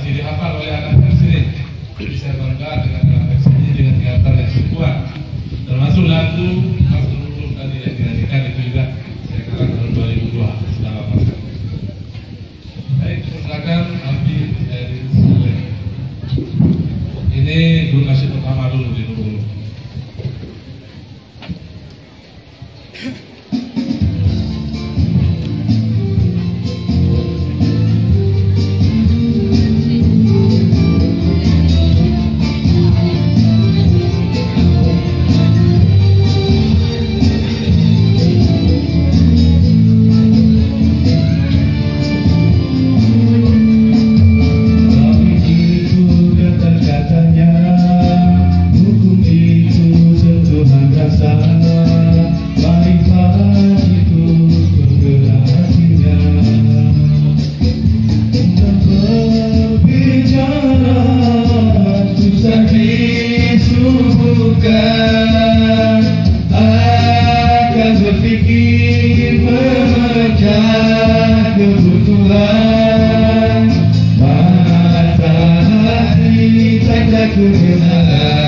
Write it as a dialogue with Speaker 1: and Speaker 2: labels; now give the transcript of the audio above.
Speaker 1: masih dihafal oleh anak presiden. Bisa bangga dengan anak presiden dengan teater yang kuat. Termasuk lagu Mas Nurul tadi yang dinyanyikan itu juga sekarang tahun 2002 selama masa. Baik, silakan Abdi dari Sule. Ini dulu kasih pertama dulu di Nurul.
Speaker 2: Akan berpikir memecah kebutuhan mata hati tak kebenaran.